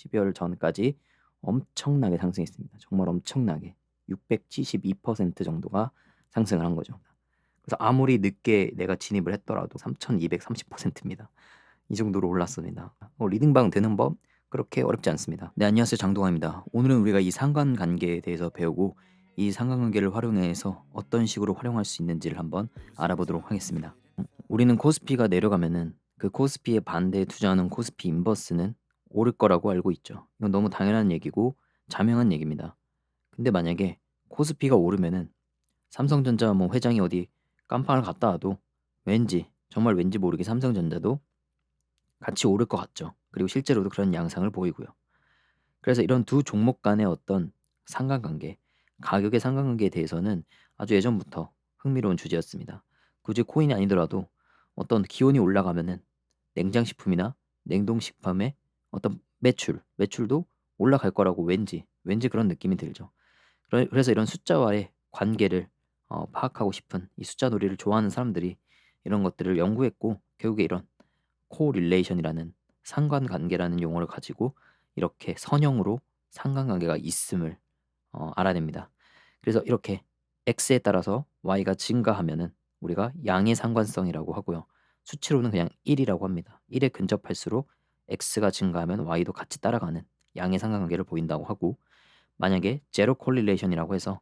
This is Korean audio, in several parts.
12월 전까지 엄청나게 상승했습니다. 정말 엄청나게 672% 정도가 상승을 한 거죠. 그래서 아무리 늦게 내가 진입을 했더라도 3230%입니다. 이 정도로 올랐습니다. 리딩방 되는 법 그렇게 어렵지 않습니다. 네, 안녕하세요. 장동환입니다. 오늘은 우리가 이 상관관계에 대해서 배우고 이 상관관계를 활용해서 어떤 식으로 활용할 수 있는지를 한번 알아보도록 하겠습니다. 우리는 코스피가 내려가면은 그 코스피에 반대에 투자하는 코스피 인버스는 오를 거라고 알고 있죠. 이건 너무 당연한 얘기고 자명한 얘기입니다. 근데 만약에 코스피가 오르면은 삼성전자 뭐 회장이 어디 깜빵을 갔다 와도 왠지 정말 왠지 모르게 삼성전자도 같이 오를 것 같죠. 그리고 실제로도 그런 양상을 보이고요. 그래서 이런 두 종목 간의 어떤 상관관계, 가격의 상관관계에 대해서는 아주 예전부터 흥미로운 주제였습니다. 굳이 코인이 아니더라도 어떤 기온이 올라가면은 냉장식품이나 냉동식품의 어떤 매출도 올라갈 거라고 왠지 그런 느낌이 들죠. 그래서 이런 숫자와의 관계를 파악하고 싶은 이 숫자 놀이를 좋아하는 사람들이 이런 것들을 연구했고 결국에 이런 코릴레이션이라는 상관관계라는 용어를 가지고 이렇게 선형으로 상관관계가 있음을 알아냅니다. 그래서 이렇게 x에 따라서 y가 증가하면은 우리가 양의 상관성이라고 하고요. 수치로는 그냥 1이라고 합니다. 1에 근접할수록 x가 증가하면 y도 같이 따라가는 양의 상관관계를 보인다고 하고 만약에 제로 콜릴레이션이라고 해서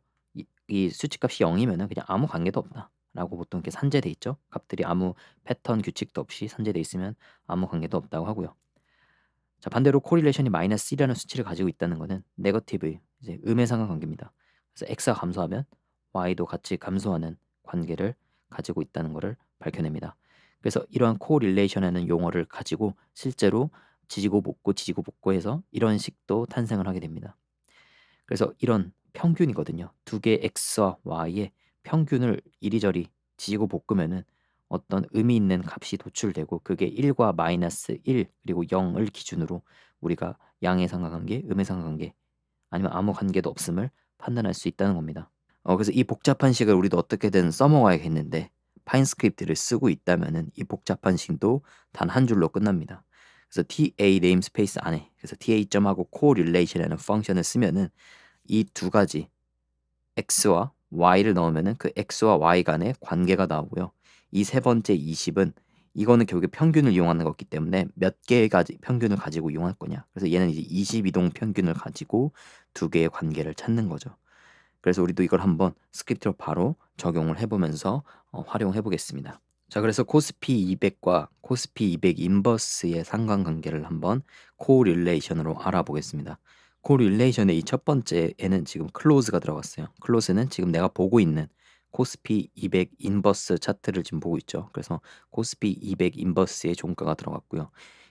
이 수치값이 0이면은 그냥 아무 관계도 없다라고 보통 이렇게 산재돼 있죠. 값들이 아무 패턴 규칙도 없이 산재돼 있으면 아무 관계도 없다고 하고요. 자, 반대로 코릴레이션이 마이너스 1이라는 수치를 가지고 있다는 것은 네거티브 이제 음의 상관관계입니다. 그래서 x가 감소하면 y도 같이 감소하는 관계를 가지고 있다는 것을 밝혀냅니다. 그래서 이러한 코릴레이션이라는 용어를 가지고 실제로 지지고 볶고 해서 이런 식도 탄생을 하게 됩니다. 그래서 이런 평균이거든요. 두 개의 x와 y의 평균을 이리저리 지지고 볶으면은 어떤 의미 있는 값이 도출되고 그게 1과 마이너스 1 그리고 0을 기준으로 우리가 양의 상관관계, 음의 상관관계 아니면 아무 관계도 없음을 판단할 수 있다는 겁니다. 그래서 이 복잡한 식을 우리도 어떻게든 써먹어야겠는데 파인 스크립트를 쓰고 있다면은 이 복잡한 식도 단 한 줄로 끝납니다. 그래서 TA 네임스페이스 안에 그래서 TA.하고 correlation이라는 펑션을 쓰면은 이 두 가지 x와 y를 넣으면은 그 x와 y 간의 관계가 나오고요. 이 세 번째 20은 이거는 결국에 평균을 이용하는 거기 때문에 몇 개의 평균을 가지고 이용할 거냐. 그래서 얘는 이제 22동 평균을 가지고 두 개의 관계를 찾는 거죠. 그래서 우리도 이걸 한번 스크립트로 바로 적용을 해보면서 활용해 보겠습니다. 자, 그래서 코스피 200과 코스피 200 인버스의 상관관계를 한번 코릴레이션으로 알아보겠습니다. 코릴레이션의 이 첫 번째에는 지금 클로즈가 들어갔어요. 클로즈는 지금 내가 보고 있는 코스피 200 인버스 차트를 지금 보고 있죠. 그래서 코스피 200 인버스의 종가가 들어갔고요.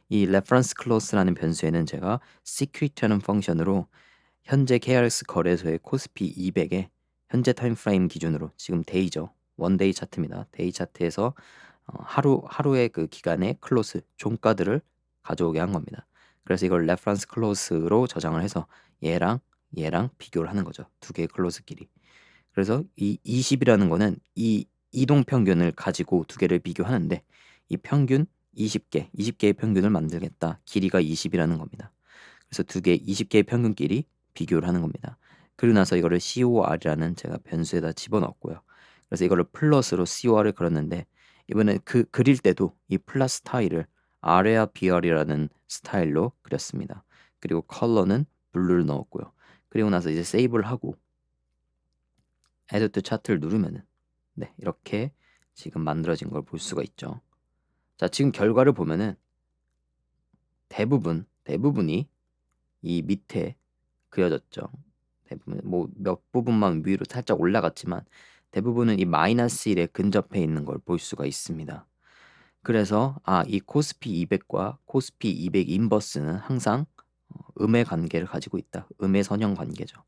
이 레퍼런스 클로스라는 변수에는 제가 secret라는 펑션으로 현재 KRX 거래소의 코스피 200의 현재 타임프레임 기준으로 지금 데이죠. 원데이 차트입니다. 데이 차트에서 하루의 그 기간의 클로스 종가들을 가져오게 한 겁니다. 그래서 이걸 레퍼런스 클로스로 저장을 해서 얘랑 비교를 하는 거죠. 두 개의 클로스끼리. 그래서 이 20이라는 거는 이 이동 평균을 가지고 두 개를 비교하는데 이 평균 20개의 평균을 만들겠다. 길이가 20이라는 겁니다. 그래서 두 개 20개의 평균끼리 비교를 하는 겁니다. 그리고 나서 이거를 COR이라는 제가 변수에다 집어넣었고요. 그래서 이거를 플러스로 COR을 걸었는데 이번에 그 그릴 때도 이 플러스 스타일을 R과 BR이라는 스타일로 그렸습니다. 그리고 컬러는 블루를 넣었고요. 그리고 나서 이제 세이브를 하고 Add to 차트를 누르면은 네, 이렇게 지금 만들어진 걸 볼 수가 있죠. 자, 지금 결과를 보면은 대부분이 이 밑에 그려졌죠. 대부분 뭐 몇 부분만 위로 살짝 올라갔지만 대부분은 이 마이너스 1에 근접해 있는 걸 볼 수가 있습니다. 그래서 이 코스피 200과 코스피 200 인버스는 항상 음의 관계를 가지고 있다. 음의 선형 관계죠.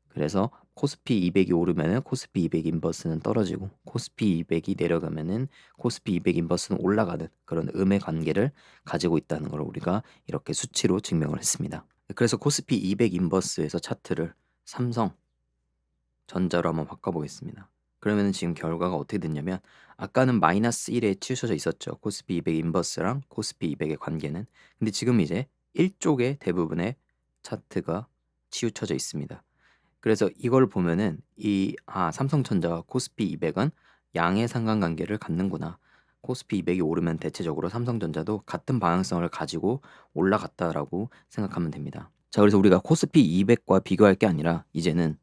그래서 코스피 200이 오르면은 코스피 200 인버스는 떨어지고 코스피 200이 내려가면은 코스피 200 인버스는 올라가는 그런 음의 관계를 가지고 있다는 걸 우리가 이렇게 수치로 증명을 했습니다. 그래서 코스피 200 인버스에서 차트를 삼성전자로 한번 바꿔보겠습니다. 그러면 지금 결과가 어떻게 됐냐면 아까는 마이너스 1에 치우쳐져 있었죠. 코스피 200 인버스랑 코스피 200의 관계는. 근데 지금 이제 일쪽에 대부분의 차트가 치우쳐져 있습니다. 그래서 이걸 보면은 삼성전자와 코스피 200은 양의 상관관계를 갖는구나. 코스피 200이 오르면 대체적으로 삼성전자도 같은 방향성을 가지고 올라갔다라고 생각하면 됩니다. 자, 그래서 우리가 코스피 200과 비교할 게 아니라 이제는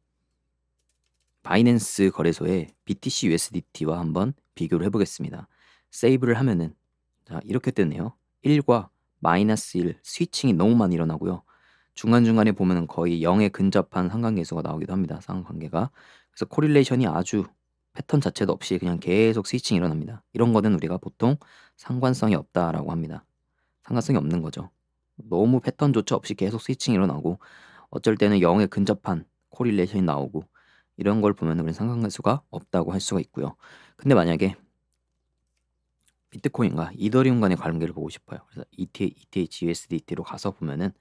바이낸스 거래소의 BTC USDT와 한번 비교를 해보겠습니다. 세이브를 하면은 자, 이렇게 뜨네요. 1과 마이너스 1 스위칭이 너무 많이 일어나고요. 중간중간에 보면은 거의 0에 근접한 상관계수가 나오기도 합니다. 상관관계가. 그래서 코릴레이션이 아주 패턴 자체도 없이 그냥 계속 스위칭이 일어납니다. 이런 거는 우리가 보통 상관성이 없다라고 합니다. 상관성이 없는 거죠. 너무 패턴조차 없이 계속 스위칭이 일어나고 어쩔 때는 0에 근접한 코릴레이션이 나오고 이런 걸 보면 우리는 상관관계수가 없다고 할 수가 있고요. 근데 만약에 비트코인과 이더리움 간의 관계를 보고 싶어요. 그래서 ETH, USDT로 가서 보면은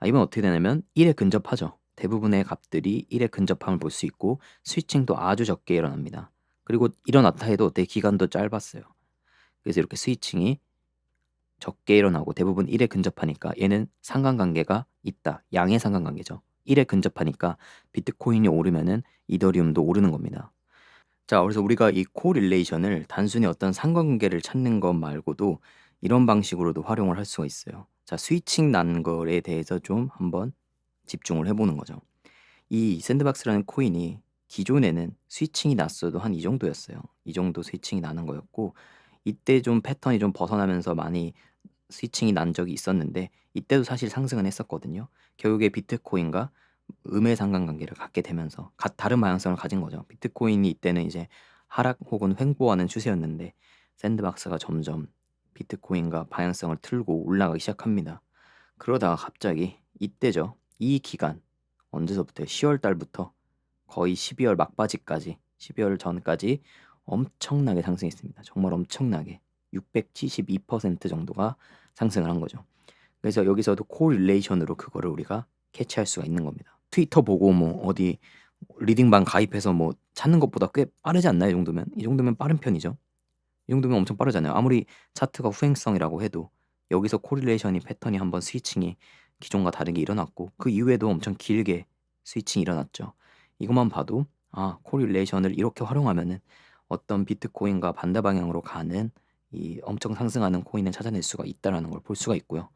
이건 어떻게 되냐면 1에 근접하죠. 대부분의 값들이 1에 근접함을 볼 수 있고 스위칭도 아주 적게 일어납니다. 그리고 일어났다 해도 내 기간도 짧았어요. 그래서 이렇게 스위칭이 적게 일어나고 대부분 1에 근접하니까 얘는 상관관계가 있다. 양의 상관관계죠. 1에 근접하니까 비트코인이 오르면은 이더리움도 오르는 겁니다. 자, 그래서 우리가 이 코릴레이션을 단순히 어떤 상관관계를 찾는 것 말고도 이런 방식으로도 활용을 할 수가 있어요. 자, 스위칭 난 거에 대해서 좀 한번 집중을 해보는 거죠. 이 샌드박스라는 코인이 기존에는 스위칭이 났어도 한 이 정도였어요. 이 정도 스위칭이 나는 거였고 이때 좀 패턴이 좀 벗어나면서 많이 스위칭이 난 적이 있었는데 이때도 사실 상승은 했었거든요. 결국에 비트코인과 음의 상관관계를 갖게 되면서 다른 방향성을 가진 거죠. 비트코인이 이때는 이제 하락 혹은 횡보하는 추세였는데 샌드박스가 점점 비트코인과 방향성을 틀고 올라가기 시작합니다. 그러다가 갑자기 이때죠. 이 기간 언제서부터 10월 달부터 거의 12월 막바지까지 12월 전까지 엄청나게 상승했습니다. 정말 엄청나게 672% 정도가 상승을 한 거죠. 그래서 여기서도 코릴레이션으로 그거를 우리가 캐치할 수가 있는 겁니다. 트위터 보고 뭐 어디 리딩방 가입해서 뭐 찾는 것보다 꽤 빠르지 않나요? 이 정도면 빠른 편이죠. 이 정도면 엄청 빠르잖아요. 아무리 차트가 후행성이라고 해도 여기서 코릴레이션이 패턴이 한번 스위칭이 기존과 다르게 일어났고 그 이후에도 엄청 길게 스위칭이 일어났죠. 이것만 봐도 코릴레이션을 이렇게 활용하면은 어떤 비트코인과 반대 방향으로 가는 이 엄청 상승하는 코인을 찾아낼 수가 있다라는 걸 볼 수가 있고요.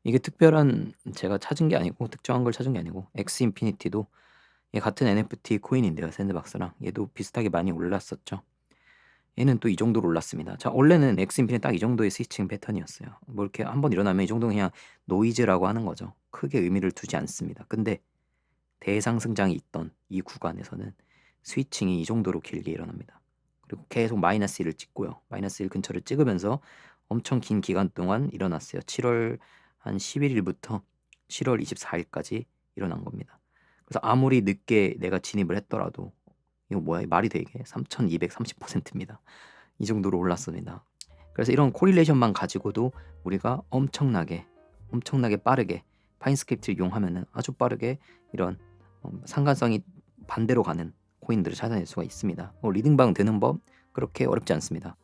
이게 특별한 제가 찾은 게 아니고 특정한 걸 찾은 게 아니고 엑스 인피니티도 얘 같은 NFT 코인인데요. 샌드박스랑 얘도 비슷하게 많이 올랐었죠. 얘는 또 이 정도로 올랐습니다. 자, 원래는 엑스 인피니티 딱 이 정도의 스위칭 패턴이었어요. 뭐 이렇게 한번 일어나면 이 정도는 그냥 노이즈라고 하는 거죠. 크게 의미를 두지 않습니다. 근데 대상승장이 있던 이 구간에서는 스위칭이 이 정도로 길게 일어납니다. 그리고 계속 마이너스 1을 찍고요. 마이너스 1 근처를 찍으면서 엄청 긴 기간 동안 일어났어요. 7월 한 11일부터 7월 24일까지 일어난 겁니다. 그래서 아무리 늦게 내가 진입을 했더라도 이거 뭐야? 말이 되게 3230%입니다. 이 정도로 올랐습니다. 그래서 이런 코릴레이션만 가지고도 우리가 엄청나게 빠르게 파인스크립트를 이용하면은 아주 빠르게 이런 상관성이 반대로 가는 코인들을 찾아낼 수가 있습니다. 리딩방 되는 법 그렇게 어렵지 않습니다.